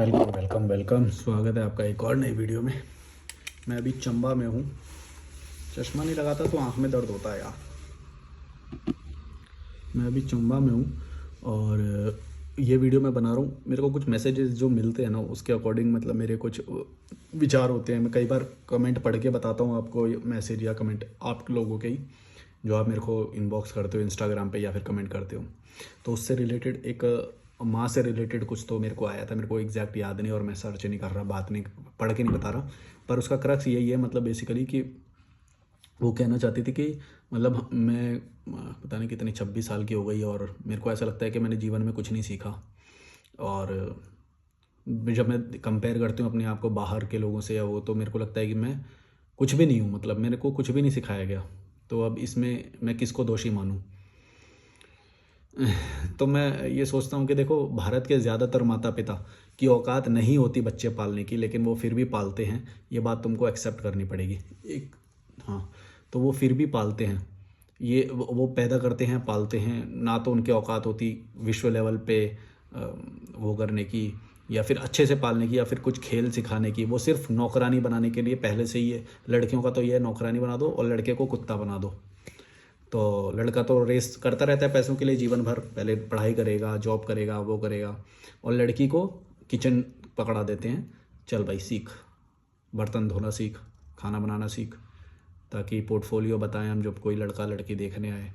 Welcome welcome welcome. स्वागत है आपका एक और नई वीडियो में। मैं अभी चंबा में हूँ। चश्मा नहीं लगाता तो आँख में दर्द होता है यार। मैं अभी चंबा में हूँ और ये वीडियो मैं बना रहा हूँ। मेरे को कुछ मैसेजेस जो मिलते हैं ना, उसके अकॉर्डिंग मतलब मेरे कुछ विचार होते हैं। मैं कई बार कमेंट पढ़ के बताता हूँ आपको, मैसेज या कमेंट आप लोगों के ही जो आप मेरे को इनबॉक्स करते हो इंस्टाग्राम पे या फिर कमेंट करते हो। तो उससे रिलेटेड एक माँ से रिलेटेड कुछ तो मेरे को आया था। मेरे को एग्जैक्ट याद नहीं और मैं सर्च नहीं कर रहा, बात नहीं पढ़ के नहीं बता रहा। पर उसका क्रक्स यही है, मतलब बेसिकली कि वो कहना चाहती थी कि मतलब मैं पता नहीं कितनी 26 साल की हो गई और मेरे को ऐसा लगता है कि मैंने जीवन में कुछ नहीं सीखा। और जब मैं कंपेयर करती हूँ अपने आप को बाहर के लोगों से या वो, तो मेरे को लगता है कि मैं कुछ भी नहीं हूँ, मतलब मेरे को कुछ भी नहीं सिखाया गया। तो अब इसमें मैं किसको दोषी मानूँ? तो मैं ये सोचता हूँ कि देखो, भारत के ज़्यादातर माता पिता की औकात नहीं होती बच्चे पालने की, लेकिन वो फिर भी पालते हैं। ये बात तुमको एक्सेप्ट करनी पड़ेगी। एक हाँ, तो वो फिर भी पालते हैं। ये वो पैदा करते हैं, पालते हैं। ना तो उनकी औकात होती विश्व लेवल पे वो करने की, या फिर अच्छे से पालने की, या फिर कुछ खेल सिखाने की। वो सिर्फ नौकरानी बनाने के लिए पहले से ही है। लड़कियों का तो ये नौकरानी बना दो और लड़के को कुत्ता बना दो। तो लड़का तो रेस करता रहता है पैसों के लिए जीवन भर, पहले पढ़ाई करेगा, जॉब करेगा, वो करेगा। और लड़की को किचन पकड़ा देते हैं, चल भाई सीख, बर्तन धोना सीख, खाना बनाना सीख, ताकि पोर्टफोलियो बताएं हम जब कोई लड़का लड़की देखने आए।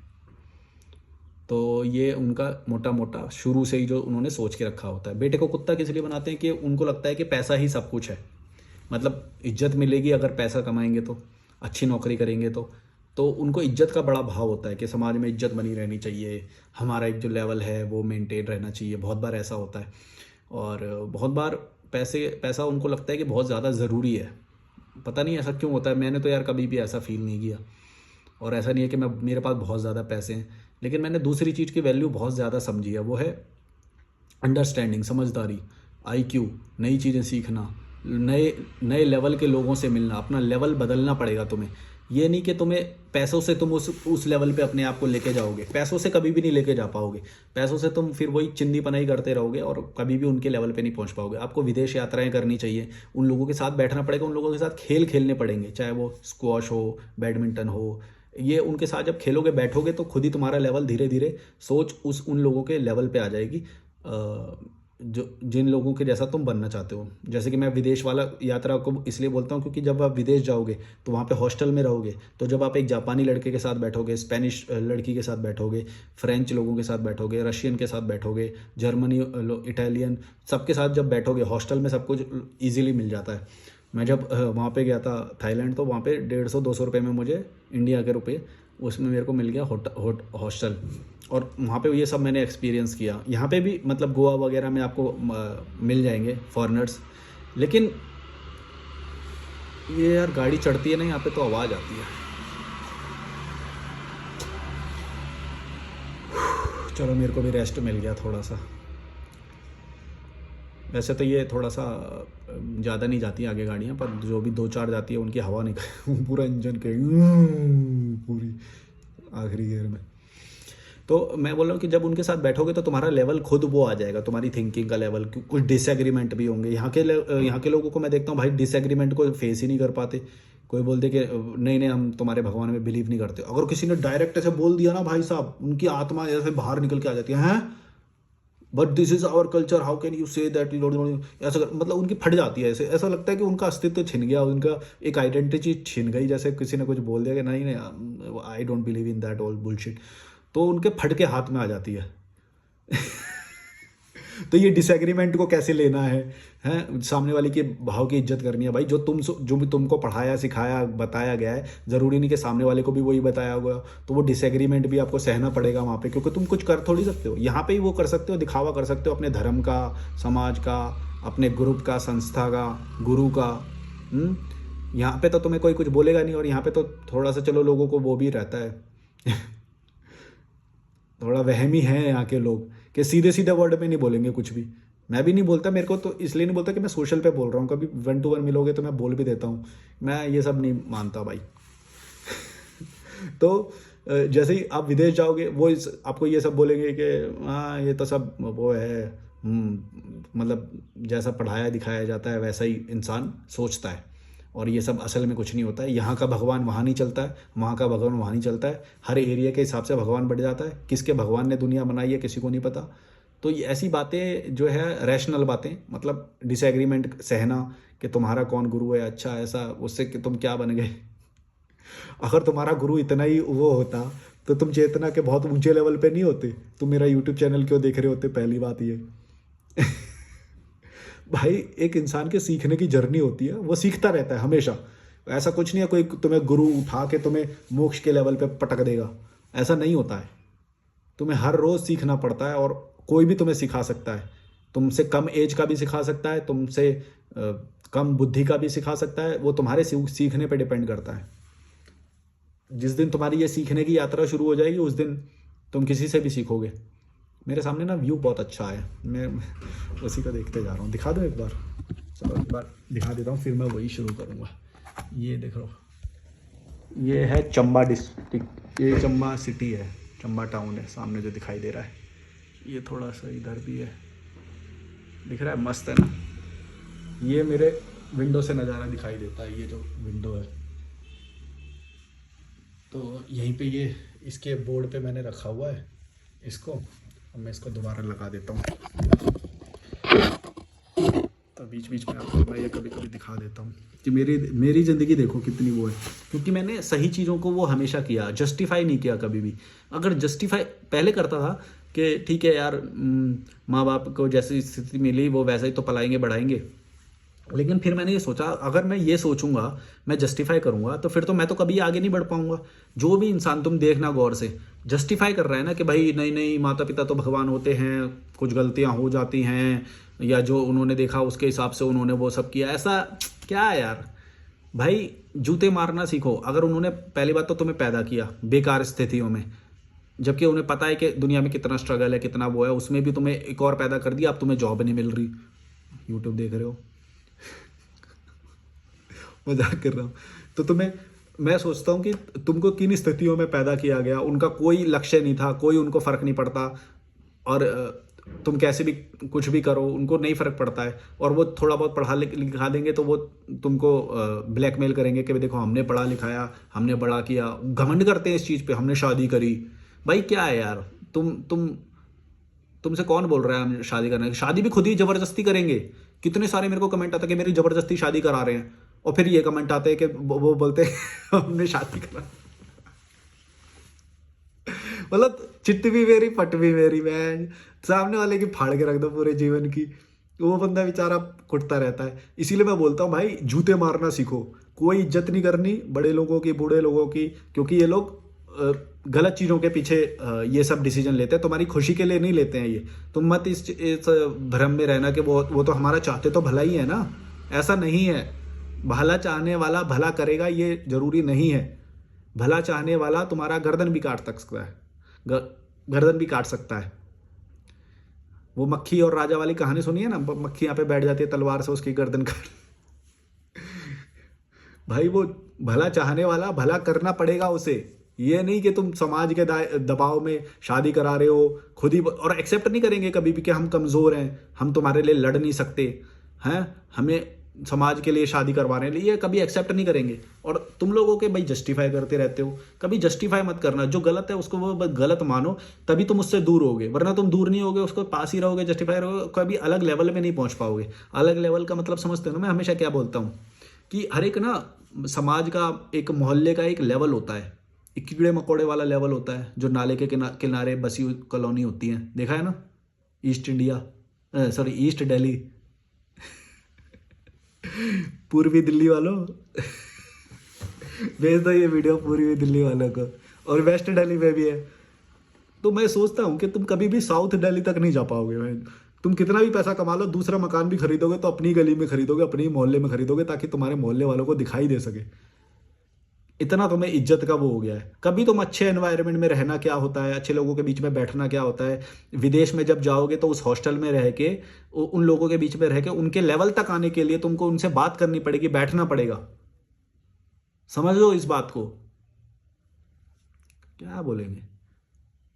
तो ये उनका मोटा मोटा शुरू से ही जो उन्होंने सोच के रखा होता है। बेटे को कुत्ता किस लिए बनाते हैं कि उनको लगता है कि पैसा ही सब कुछ है। मतलब इज्जत मिलेगी अगर पैसा कमाएंगे तो, अच्छी नौकरी करेंगे तो उनको इज्जत का बड़ा भाव होता है कि समाज में इज्जत बनी रहनी चाहिए, हमारा एक जो लेवल है वो मेंटेन रहना चाहिए। बहुत बार ऐसा होता है। और बहुत बार पैसा उनको लगता है कि बहुत ज़्यादा ज़रूरी है। पता नहीं ऐसा क्यों होता है, मैंने तो यार कभी भी ऐसा फील नहीं किया। और ऐसा नहीं है कि मेरे पास बहुत ज़्यादा पैसे हैं, लेकिन मैंने दूसरी चीज़ की वैल्यू बहुत ज़्यादा समझी है। वो है अंडरस्टैंडिंग, समझदारी, आईक्यू, नई चीज़ें सीखना, नए नए लेवल के लोगों से मिलना। अपना लेवल बदलना पड़ेगा तुम्हें। ये नहीं कि तुम्हें पैसों से तुम उस लेवल पे अपने आप को लेके जाओगे। पैसों से कभी भी नहीं लेके जा पाओगे। पैसों से तुम फिर वही चिंदी पनाई करते रहोगे और कभी भी उनके लेवल पे नहीं पहुंच पाओगे। आपको विदेश यात्राएं करनी चाहिए, उन लोगों के साथ बैठना पड़ेगा, उन लोगों के साथ खेल खेलने पड़ेंगे, चाहे वो स्क्वॉश हो, बैडमिंटन हो। ये उनके साथ जब खेलोगे, बैठोगे, तो खुद ही तुम्हारा लेवल धीरे धीरे सोच उन लोगों के लेवल पे आ जाएगी, जो जिन लोगों के जैसा तुम बनना चाहते हो। जैसे कि मैं विदेश वाला यात्रा को इसलिए बोलता हूँ क्योंकि जब आप विदेश जाओगे तो वहाँ पे हॉस्टल में रहोगे, तो जब आप एक जापानी लड़के के साथ बैठोगे, स्पेनिश लड़की के साथ बैठोगे, फ्रेंच लोगों के साथ बैठोगे, रशियन के साथ बैठोगे, जर्मनी इटालियन, सबके साथ जब बैठोगे हॉस्टल में सब कुछ ईजिली मिल जाता है। मैं जब वहाँ पे गया था थाईलैंड, तो वहाँ पे 150-200 रुपये में मुझे, इंडिया के रुपये, उसमें मेरे को मिल गया हॉस्टल। और वहाँ पे ये सब मैंने एक्सपीरियंस किया। यहाँ पे भी मतलब गोवा वगैरह में आपको मिल जाएंगे फॉरेनर्स। लेकिन ये यार गाड़ी चढ़ती है ना यहाँ पे तो आवाज़ आती है। चलो मेरे को भी रेस्ट मिल गया थोड़ा सा। वैसे तो ये थोड़ा सा ज़्यादा नहीं जाती आगे गाड़ियाँ, पर जो भी 2-4 जाती है उनकी हवा निकल पूरा इंजन के पूरी आखिरी गियर में। तो मैं बोल रहा हूँ कि जब उनके साथ बैठोगे तो तुम्हारा लेवल खुद वो आ जाएगा, तुम्हारी थिंकिंग का लेवल। कुछ डिसएग्रीमेंट भी होंगे। यहाँ के लोगों को मैं देखता हूँ भाई, डिसएग्रीमेंट को फेस ही नहीं कर पाते। कोई बोलते कि नहीं नहीं हम तुम्हारे भगवान में बिलीव नहीं करते। अगर किसी ने डायरेक्ट ऐसे बोल दिया ना भाई साहब, उनकी आत्मा ऐसे बाहर निकल के आ जाती है। But this is our culture, how can you say that, ऐसा मतलब उनकी फट जाती है। ऐसे ऐसा लगता है कि उनका अस्तित्व छिन गया, उनका एक आइडेंटिटी छिन गई। जैसे किसी ने कुछ बोल दिया कि नहीं नहीं I don't believe in that all bullshit, तो उनके फट के हाथ में आ जाती है। तो ये डिसएग्रीमेंट को कैसे लेना है सामने वाले के भाव की इज्जत करनी है भाई। जो भी तुमको पढ़ाया सिखाया बताया गया है, ज़रूरी नहीं कि सामने वाले को भी वही बताया होगा। तो वो डिसएग्रीमेंट भी आपको सहना पड़ेगा वहाँ पे, क्योंकि तुम कुछ कर थोड़ी सकते हो। यहाँ पे ही वो कर सकते हो, दिखावा कर सकते हो अपने धर्म का, समाज का, अपने ग्रुप का, संस्था का, गुरु का। यहाँ पे तो तुम्हें कोई कुछ बोलेगा नहीं। और यहाँ पे तो थोड़ा सा चलो लोगों को वो भी रहता है थोड़ा वहमी है यहाँ के लोग कि सीधे सीधे वर्ड में नहीं बोलेंगे कुछ भी। मैं भी नहीं बोलता, मेरे को तो इसलिए नहीं बोलता कि मैं सोशल पे बोल रहा हूँ। कभी 1-to-1 मिलोगे तो मैं बोल भी देता हूँ। मैं ये सब नहीं मानता भाई तो जैसे ही आप विदेश जाओगे वो आपको ये सब बोलेंगे कि हाँ ये तो सब वो है, मतलब जैसा पढ़ाया दिखाया जाता है वैसा ही इंसान सोचता है, और ये सब असल में कुछ नहीं होता है। यहाँ का भगवान वहाँ नहीं चलता है, वहाँ का भगवान वहाँ नहीं चलता है, हर एरिया के हिसाब से भगवान बढ़ जाता है। किसके भगवान ने दुनिया बनाई है किसी को नहीं पता। तो ये ऐसी बातें जो है रैशनल बातें, मतलब डिसएग्रीमेंट सहना कि तुम्हारा कौन गुरु है, अच्छा ऐसा, उससे कि तुम क्या बन गए। अगर तुम्हारा गुरु इतना ही वो होता तो तुम चेतना के बहुत ऊंचे लेवल पे नहीं होते, तुम मेरा यूट्यूब चैनल क्यों देख रहे होते, पहली बात ये। भाई एक इंसान के सीखने की जर्नी होती है, वो सीखता रहता है हमेशा। ऐसा कुछ नहीं है कोई तुम्हें गुरु उठा के तुम्हें मोक्ष के लेवल पे पटक देगा, ऐसा नहीं होता है। तुम्हें हर रोज सीखना पड़ता है, और कोई भी तुम्हें सिखा सकता है। तुमसे कम एज का भी सिखा सकता है, तुमसे कम बुद्धि का भी सिखा सकता है, वो तुम्हारे सीखने पे डिपेंड करता है। जिस दिन तुम्हारी ये सीखने की यात्रा शुरू हो जाएगी उस दिन तुम किसी से भी सीखोगे। मेरे सामने ना व्यू बहुत अच्छा है, मैं उसी को देखते जा रहा हूँ। दिखा दो एक बार, चलो एक बार दिखा देता हूँ, फिर मैं वही शुरू करूँगा। ये देख लो, ये है चंबा डिस्ट्रिक्ट, ये चंबा सिटी है, चंबा टाउन है सामने जो दिखाई दे रहा है। ये थोड़ा सा इधर भी है, दिख रहा है, मस्त है ना। ये मेरे विंडो से नज़ारा दिखाई देता है, ये जो विंडो है। तो यहीं पे ये इसके बोर्ड पे मैंने रखा हुआ है इसको। अब मैं इसको दोबारा लगा देता हूँ, तो बीच बीच में आपको मैं ये कभी कभी दिखा देता हूँ कि मेरी ज़िंदगी देखो कितनी वो है। क्योंकि मैंने सही चीज़ों को वो हमेशा किया, जस्टिफाई नहीं किया कभी भी। अगर जस्टिफाई पहले करता था कि ठीक है यार, माँ बाप को जैसी स्थिति मिली वो वैसा ही तो पलाएंगे बढ़ाएंगे, लेकिन फिर मैंने ये सोचा अगर मैं ये सोचूंगा, मैं जस्टिफाई करूंगा, तो फिर तो मैं तो कभी आगे नहीं बढ़ पाऊंगा। जो भी इंसान, तुम देखना गौर से, जस्टिफाई कर रहा है ना कि भाई नहीं नहीं माता पिता तो भगवान होते हैं, कुछ गलतियां हो जाती हैं, या जो उन्होंने देखा उसके हिसाब से उन्होंने वो सब किया, ऐसा क्या है यार। भाई जूते मारना सीखो। अगर उन्होंने पहली बात तो तुम्हें पैदा किया बेकार स्थितियों में, जबकि उन्हें पता है कि दुनिया में कितना स्ट्रगल है, कितना वो है, उसमें भी तुम्हें एक और पैदा कर दिया, अब तुम्हें जॉब नहीं मिल रही, यूट्यूब देख रहे हो। मजाक कर रहा हूँ। तो तुम्हें, मैं सोचता हूँ कि तुमको किन स्थितियों में पैदा किया गया, उनका कोई लक्ष्य नहीं था, कोई उनको फर्क नहीं पड़ता, और तुम कैसे भी कुछ भी करो उनको नहीं फर्क पड़ता है। और वो थोड़ा बहुत पढ़ा लिखा देंगे तो वो तुमको ब्लैकमेल करेंगे कि देखो हमने पढ़ा लिखाया, हमने बड़ा किया, घमंड करते हैं इस चीज़ पे, हमने शादी करी। भाई क्या है यार, तुमसे कौन बोल रहा है हम शादी करने की? शादी भी खुद ही जबरदस्ती करेंगे। कितने सारे मेरे को कमेंट आते हैं कि मेरी जबरदस्ती शादी करा रहे हैं, और फिर ये कमेंट आते हैं कि वो बोलते हैं हमने शादी करा। मतलब चिट्ठी भी मेरी पट भी मेरी, मैं सामने वाले की फाड़ के रख दो पूरे जीवन की, वो बंदा बेचारा कुटता रहता है। इसीलिए मैं बोलता हूँ भाई जूते मारना सीखो, कोई इज्जत नहीं करनी बड़े लोगों की, बूढ़े लोगों की, क्योंकि ये लोग गलत चीज़ों के पीछे ये सब डिसीजन लेते हैं, तुम्हारी खुशी के लिए नहीं लेते हैं ये। तुम मत इस भ्रम में रहना कि वो तो हमारा चाहते तो भला ही है ना, ऐसा नहीं है। भला चाहने वाला भला करेगा ये जरूरी नहीं है। भला चाहने वाला तुम्हारा गर्दन भी काट सकता है, गर्दन भी काट सकता है। वो मक्खी और राजा वाली कहानी सुनी है ना, मक्खी यहाँ पे बैठ जाती है तलवार से उसकी गर्दन काट। भाई वो भला चाहने वाला भला करना पड़ेगा उसे, ये नहीं कि तुम समाज के दबाव में शादी करा रहे हो खुद ही, और एक्सेप्ट नहीं करेंगे कभी भी कि हम कमज़ोर हैं, हम तुम्हारे लिए लड़ नहीं सकते हैं, हमें समाज के लिए शादी करवा रहे हैं, ये कभी एक्सेप्ट नहीं करेंगे। और तुम लोगों के भाई जस्टिफाई करते रहते हो, कभी जस्टिफाई मत करना। जो गलत है उसको वो गलत मानो, तभी तुम उससे दूर होगे, वरना तुम दूर नहीं होगे, उसको पास ही रहोगे, जस्टिफाई रहोगे, कभी अलग लेवल में नहीं पहुंच पाओगे। अलग लेवल का मतलब समझते हो ना, मैं हमेशा क्या बोलता हूँ कि हर एक ना समाज का, एक मोहल्ले का एक लेवल होता है, एक कीड़े मकोड़े वाला लेवल होता है, जो नाले के किनारे बसी हुई कॉलोनी होती है, देखा है ना, ईस्ट दिल्ली, पूर्वी दिल्ली वालों। भेज दो ये वीडियो पूर्वी दिल्ली वालों को, और वेस्ट दिल्ली में भी है। तो मैं सोचता हूँ कि तुम कभी भी साउथ दिल्ली तक नहीं जा पाओगे। तुम कितना भी पैसा कमा लो, दूसरा मकान भी खरीदोगे तो अपनी गली में खरीदोगे, अपनी मोहल्ले में खरीदोगे, ताकि तुम्हारे मोहल्ले वालों को दिखाई दे सके। इतना तुम्हें इज्जत का वो हो गया है। कभी तुम अच्छे एनवायरनमेंट में रहना क्या होता है, अच्छे लोगों के बीच में बैठना क्या होता है। विदेश में जब जाओगे तो उस हॉस्टल में रह के, उन लोगों के बीच में रह के, उनके लेवल तक आने के लिए तुमको उनसे बात करनी पड़ेगी, बैठना पड़ेगा। समझ लो इस बात को, क्या बोलेंगे,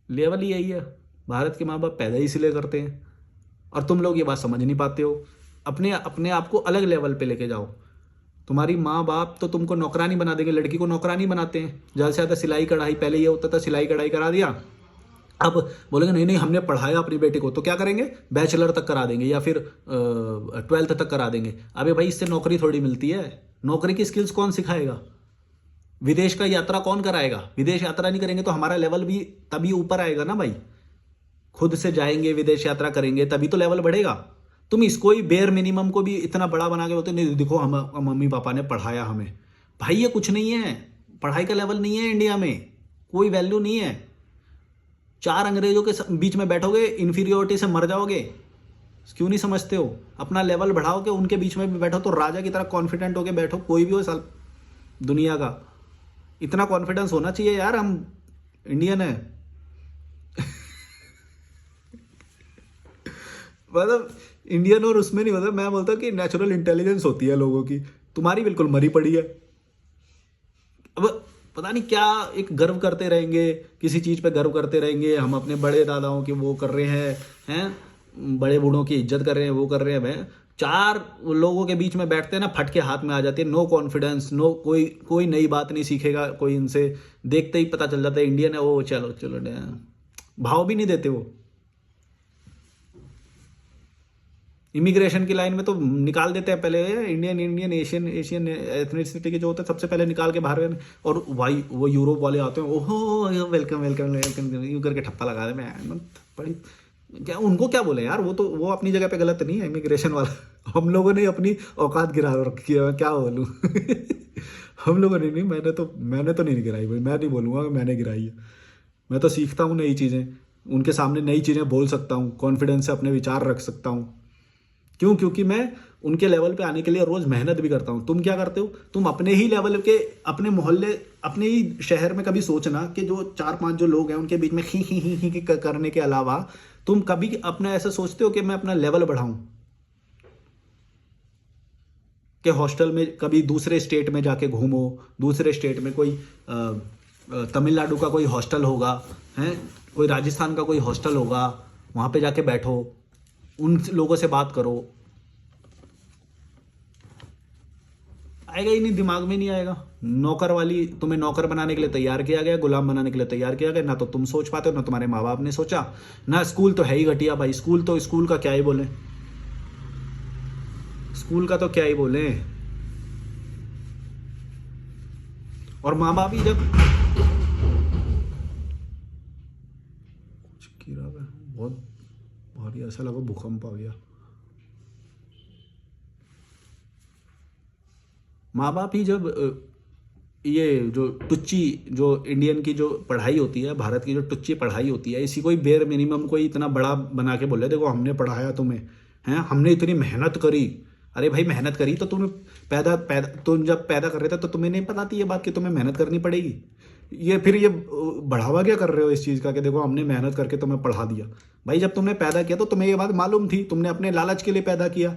लेवल ही यही है। भारत के माँ बाप पैदा ही इसलिए करते हैं, और तुम लोग ये बात समझ नहीं पाते हो। अपने अपने आप को अलग लेवल पे लेके जाओ। तुम्हारी माँ बाप तो तुमको नौकरानी बना देंगे, लड़की को नौकरानी बनाते हैं ज़्यादा से ज़्यादा। सिलाई कढ़ाई पहले ये होता था, सिलाई कढ़ाई करा दिया, अब बोलेंगे नहीं नहीं हमने पढ़ाया अपनी बेटी को, तो क्या करेंगे, बैचलर तक करा देंगे या फिर 12th तक करा देंगे। अबे भाई इससे नौकरी थोड़ी मिलती है, नौकरी की स्किल्स कौन सिखाएगा, विदेश का यात्रा कौन कराएगा। विदेश यात्रा नहीं करेंगे तो हमारा लेवल भी तभी ऊपर आएगा ना भाई। खुद से जाएंगे विदेश यात्रा करेंगे तभी तो लेवल बढ़ेगा। तुम इसको ही बेयर मिनिमम को भी इतना बड़ा बना के बोलते नहीं देखो हम मम्मी पापा ने पढ़ाया हमें। भाई ये कुछ नहीं है, पढ़ाई का लेवल नहीं है इंडिया में, कोई वैल्यू नहीं है। 4 अंग्रेजों के बीच में बैठोगे इन्फीरियोरिटी से मर जाओगे। क्यों नहीं समझते हो, अपना लेवल बढ़ाओ के उनके बीच में भी बैठो तो राजा की तरह कॉन्फिडेंट होके बैठो। कोई भी हो साल दुनिया का, इतना कॉन्फिडेंस होना चाहिए यार, हम इंडियन है। मतलब इंडियन और उसमें नहीं, मतलब मैं बोलता हूँ कि नेचुरल इंटेलिजेंस होती है लोगों की, तुम्हारी बिल्कुल मरी पड़ी है। अब पता नहीं क्या एक गर्व करते रहेंगे, किसी चीज़ पे गर्व करते रहेंगे, हम अपने बड़े दादाओं की वो कर रहे हैं बड़े बूढ़ों की इज्जत कर रहे हैं, वो कर रहे हैं। मैं 4 लोगों के बीच में बैठते हैं ना, फट के हाथ में आ जाती है। नो कॉन्फिडेंस, नो कोई नई बात नहीं सीखेगा कोई, इनसे देखते ही पता चल जाता है इंडियन है वो, चलो चलो भाव भी नहीं देते वो। इमिग्रेशन की लाइन में तो निकाल देते हैं पहले, इंडियन एशियन एथनिसिटी के जो होते हैं सबसे पहले निकाल के बाहर। और भाई वो यूरोप वाले आते हैं, ओहो वेलकम वेलकम वेलकम यूँ करके ठप्पा लगा दे। मैं बड़ी क्या उनको क्या बोले यार, वो अपनी जगह पे गलत नहीं है इमिग्रेशन वाला। हम लोगों ने अपनी औकात गिरा रखी है, मैं क्या बोलूँ। हम लोगों ने नहीं, मैंने तो नहीं गिराई भाई, मैं नहीं बोलूँगा कि मैंने गिराई है। मैं तो सीखता हूँ नई चीज़ें, उनके सामने नई चीज़ें बोल सकता हूँ, कॉन्फिडेंस से अपने विचार रख सकता हूँ। क्यों, क्योंकि मैं उनके लेवल पे आने के लिए रोज मेहनत भी करता हूँ। तुम क्या करते हो, तुम अपने ही लेवल के, अपने मोहल्ले, अपने ही शहर में कभी सोचना कि जो 4-5 जो लोग हैं उनके बीच में ही करने के अलावा तुम कभी अपना ऐसा सोचते हो कि मैं अपना लेवल बढ़ाऊं, कि हॉस्टल में कभी दूसरे स्टेट में जाके घूमो, दूसरे स्टेट में कोई तमिलनाडु का कोई हॉस्टल होगा, हैं कोई राजस्थान का कोई हॉस्टल होगा, वहाँ पे जाके बैठो, उन लोगों से बात करो। आएगा ही नहीं, दिमाग में नहीं आएगा। नौकर वाली, तुम्हें नौकर बनाने के लिए तैयार किया गया, गुलाम बनाने के लिए तैयार किया गया। ना तो तुम सोच पाते हो, ना तुम्हारे माँ बाप ने सोचा, ना स्कूल तो है ही घटिया भाई। स्कूल का क्या ही बोले, स्कूल का तो क्या ही बोले। और माँ बाप ही जब बहुत भारी, ऐसा लगा भूकंप आ गया। माँ बाप ही जब ये जो टुच्ची, जो इंडियन की जो पढ़ाई होती है, भारत की जो टुच्ची पढ़ाई होती है, इसी को ही बेयर मिनिमम को ही इतना बड़ा बना के बोले देखो हमने पढ़ाया तुम्हें, हैं हमने इतनी मेहनत करी। अरे भाई मेहनत करी तो तुम्हें तुम जब पैदा कर रहे थे तो तुम्हें नहीं पता थी ये बात कि तुम्हें मेहनत करनी पड़ेगी। ये फिर ये बढ़ावा क्या कर रहे हो इस चीज़ का कि देखो हमने मेहनत करके तुम्हें पढ़ा दिया। भाई जब तुमने पैदा किया तो तुम्हें ये बात मालूम थी, तुमने अपने लालच के लिए पैदा किया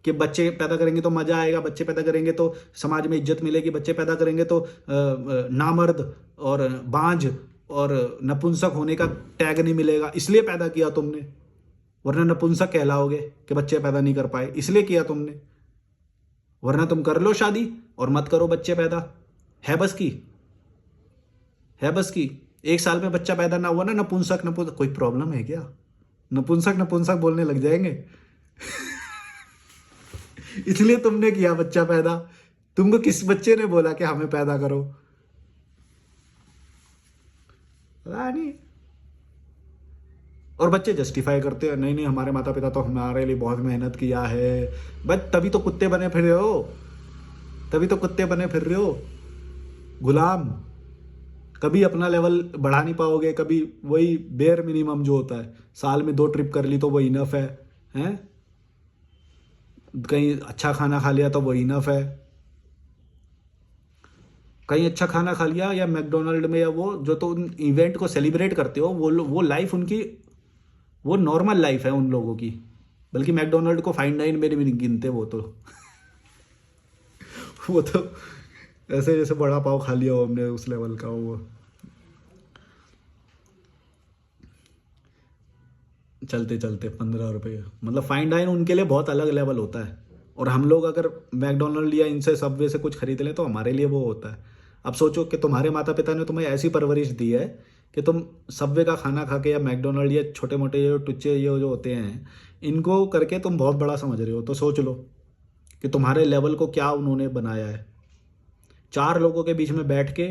कि बच्चे पैदा करेंगे तो मजा आएगा, बच्चे पैदा करेंगे तो समाज में इज्जत मिलेगी, बच्चे पैदा करेंगे तो नामर्द और बांझ और नपुंसक होने का टैग नहीं मिलेगा, इसलिए पैदा किया तुमने। वरना नपुंसक कहलाओगे कि बच्चे पैदा नहीं कर पाए, इसलिए किया तुमने। वरना तुम कर लो शादी और मत करो बच्चे पैदा। है बस की, है बस की। 1 साल में बच्चा पैदा ना हुआ ना, नपुंसक कोई प्रॉब्लम है क्या? नपुंसक बोलने लग जाएंगे। इसलिए तुमने किया बच्चा पैदा। तुमको किस बच्चे ने बोला कि हमें पैदा करो? पता नहीं। और बच्चे जस्टिफाई करते हैं, नहीं नहीं हमारे माता पिता तो हमारे लिए बहुत मेहनत किया है। बस तभी तो कुत्ते बने फिर रहे हो, तभी तो कुत्ते बने फिर रहे हो, गुलाम। कभी अपना लेवल बढ़ा नहीं पाओगे, कभी वही बेयर मिनिमम जो होता है, साल में 2 ट्रिप कर ली तो वो इनफ है, हैं? कहीं अच्छा खाना खा लिया तो वो इनफ है। कहीं अच्छा खाना खा लिया या मैकडोनल्ड में, या वो जो तो उन इवेंट को सेलिब्रेट करते हो, वो लाइफ उनकी, वो नॉर्मल लाइफ है उन लोगों की। बल्कि मैकडोनल्ड को फाइन डाइन में भी नहीं गिनते वो तो। वो तो ऐसे जैसे बड़ा पाव खा लिया हो हमने, उस लेवल का वो। चलते चलते 15 रुपये, मतलब फाइन डाइन उनके लिए बहुत अलग लेवल होता है। और हम लोग अगर मैकडोनल्ड या इनसे सबवे से कुछ खरीद लें तो हमारे लिए वो होता है। अब सोचो कि तुम्हारे माता पिता ने तुम्हें ऐसी परवरिश दी है कि तुम सबवे का खाना खा के या मैकडोनल्ड या छोटे मोटे ये टुच्चे ये जो होते हैं इनको करके तुम बहुत बड़ा समझ रहे हो। तो सोच लो कि तुम्हारे लेवल को क्या उन्होंने बनाया है। 4 लोगों के बीच में बैठ के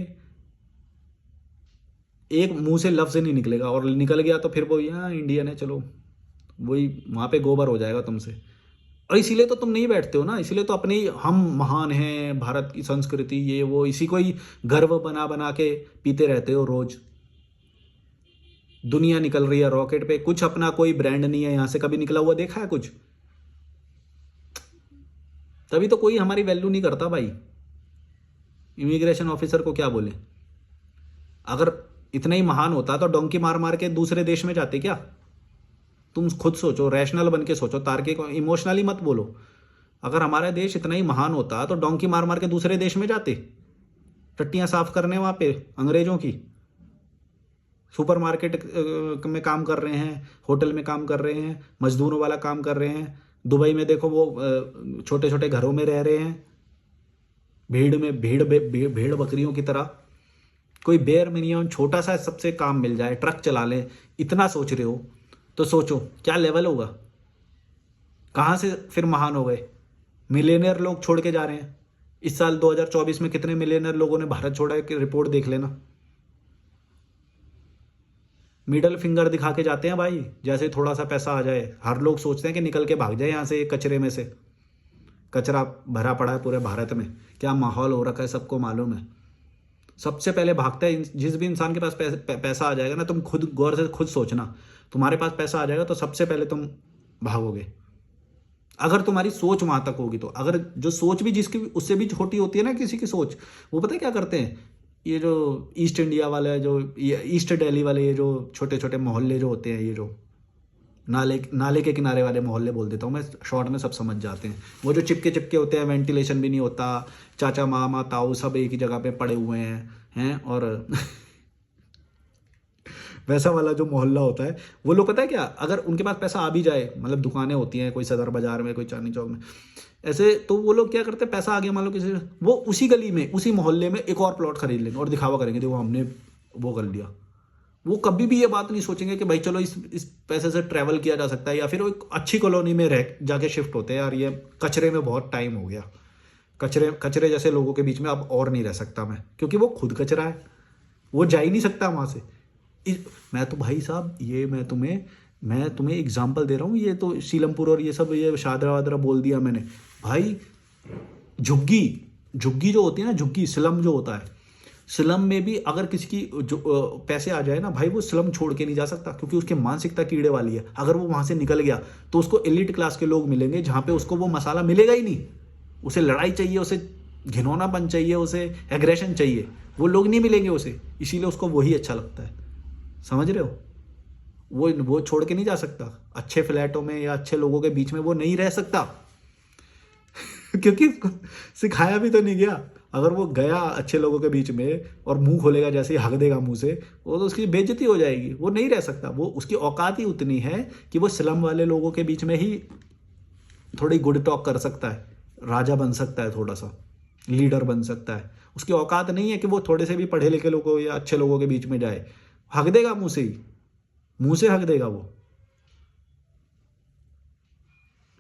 एक मुंह से लफ्ज़ नहीं निकलेगा, और निकल गया तो फिर वो यहाँ इंडियन है चलो वही वहाँ पे गोबर हो जाएगा तुमसे। और इसीलिए तो तुम नहीं बैठते हो ना, इसीलिए तो अपनी हम महान हैं, भारत की संस्कृति ये वो, इसी को ही गर्व बना बना के पीते रहते हो रोज। दुनिया निकल रही है रॉकेट पे, कुछ अपना कोई ब्रांड नहीं है यहाँ से कभी निकला हुआ देखा है कुछ? तभी तो कोई हमारी वैल्यू नहीं करता भाई। इमिग्रेशन ऑफिसर को क्या बोले? अगर इतना ही महान होता तो डोंकी मार मार के दूसरे देश में जाते क्या? तुम खुद सोचो, रैशनल बन के सोचो, तार्किक, इमोशनली मत बोलो। अगर हमारा देश इतना ही महान होता तो डोंकी मार मार के दूसरे देश में जाते, टट्टियां साफ करने वहां पे अंग्रेजों की। सुपरमार्केट में काम कर रहे हैं, होटल में काम कर रहे हैं, मजदूरों वाला काम कर रहे हैं। दुबई में देखो वो छोटे छोटे घरों में रह रहे हैं, भीड़ में भेड़ बकरियों की तरह। कोई बेयर मिनिमम छोटा सा सबसे काम मिल जाए, ट्रक चला लें, इतना सोच रहे हो तो सोचो क्या लेवल होगा। कहाँ से फिर महान हो गए? मिलियनर लोग छोड़ के जा रहे हैं। इस साल 2024 में कितने मिलियनर लोगों ने भारत छोड़ा है कि रिपोर्ट देख लेना। मिडल फिंगर दिखा के जाते हैं भाई, जैसे थोड़ा सा पैसा आ जाए। हर लोग सोचते हैं कि निकल के भाग जाए यहाँ से, कचरे में से। कचरा भरा पड़ा है पूरे भारत में, क्या माहौल हो रखा है सबको मालूम है। सबसे पहले भागता है जिस भी इंसान के पास पैसा आ जाएगा ना, तुम खुद गौर से खुद सोचना, तुम्हारे पास पैसा आ जाएगा तो सबसे पहले तुम भागोगे, अगर तुम्हारी सोच वहां तक होगी तो। अगर जो सोच भी जिसकी उससे भी छोटी होती है ना किसी की सोच, वो पता है क्या करते हैं? ये जो ईस्ट इंडिया वाले, जो ये ईस्ट दिल्ली वाले, ये जो छोटे छोटे मोहल्ले जो होते हैं, ये जो नाले के किनारे वाले मोहल्ले बोल देता हूँ मैं शॉर्ट में, सब समझ जाते हैं। वो जो चिपके चिपके होते हैं, वेंटिलेशन भी नहीं होता, चाचा मामा ताऊ सब एक ही जगह पे पड़े हुए हैं और वैसा वाला जो मोहल्ला होता है, वो लोग पता है क्या, अगर उनके पास पैसा आ भी जाए, मतलब दुकानें होती हैं कोई सदर बाजार में, कोई चांदनी चौक में ऐसे, तो वो लोग क्या करते हैं, पैसा आ गया मान लो किसी, वो उसी गली में उसी मोहल्ले में एक और प्लॉट खरीद लेंगे और दिखावा करेंगे देखो हमने वो कर लिया। वो कभी भी ये बात नहीं सोचेंगे कि भाई चलो इस पैसे से ट्रैवल किया जा सकता है, या फिर वो एक अच्छी कॉलोनी में रह जाके शिफ्ट होते हैं। यार ये कचरे में बहुत टाइम हो गया, कचरे जैसे लोगों के बीच में अब और नहीं रह सकता मैं, क्योंकि वो खुद कचरा है, वो जा ही नहीं सकता वहाँ से। मैं तो भाई साहब ये मैं तुम्हें एग्जाम्पल दे रहा हूँ, ये तो सीलमपुर और ये सब ये शादरा वादरा बोल दिया मैंने भाई। झुग्गी झुग्गी जो होती है ना, झुग्गी स्लम जो होता है, स्लम में भी अगर किसी की जो पैसे आ जाए ना भाई, वो स्लम छोड़ के नहीं जा सकता, क्योंकि उसकी मानसिकता कीड़े वाली है। अगर वो वहां से निकल गया तो उसको एलिट क्लास के लोग मिलेंगे, जहां पे उसको वो मसाला मिलेगा ही नहीं। उसे लड़ाई चाहिए, उसे घिनौनापन चाहिए, उसे एग्रेशन चाहिए, वो लोग नहीं मिलेंगे उसे, इसीलिए उसको वही अच्छा लगता है। समझ रहे हो? वो छोड़ के नहीं जा सकता, अच्छे फ्लैटों में या अच्छे लोगों के बीच में वो नहीं रह सकता क्योंकि उसको सिखाया भी तो नहीं गया। अगर वो गया अच्छे लोगों के बीच में और मुंह खोलेगा, जैसे ही हक देगा मुंह से, वो तो उसकी बेइज्जती हो जाएगी, वो नहीं रह सकता। वो उसकी औकात ही उतनी है कि वो स्लम वाले लोगों के बीच में ही थोड़ी गुड टॉक कर सकता है, राजा बन सकता है, थोड़ा सा लीडर बन सकता है। उसकी औकात नहीं है कि वो थोड़े से भी पढ़े लिखे लोगों या अच्छे लोगों के बीच में जाए, हक देगा मुंह से ही, मुंह से हक देगा वो।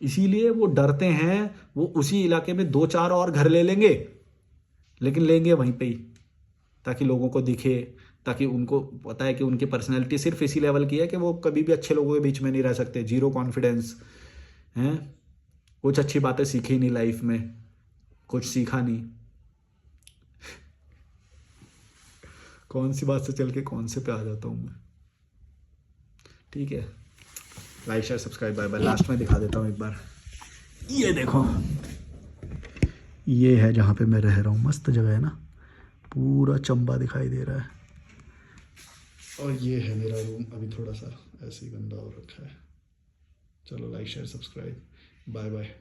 इसीलिए वो डरते हैं, वो उसी इलाके में 2-4 और घर ले लेंगे, लेकिन लेंगे वहीं पे ही, ताकि लोगों को दिखे, ताकि उनको पता है कि उनकी पर्सनैलिटी सिर्फ इसी लेवल की है कि वो कभी भी अच्छे लोगों के बीच में नहीं रह सकते। जीरो कॉन्फिडेंस हैं, कुछ अच्छी बातें सीखी नहीं लाइफ में, कुछ सीखा नहीं। कौन सी बात से चल के कौन से पे आ जाता हूँ मैं। ठीक है, like share subscribe, bye bye. Last में दिखा देता हूँ एक बार, ये देखो, ये है जहाँ पे मैं रह रहा हूँ, मस्त जगह है ना, पूरा चंबा दिखाई दे रहा है। और ये है मेरा रूम, अभी थोड़ा सा ऐसे ही गंदा हो रखा है। चलो like share subscribe, bye bye.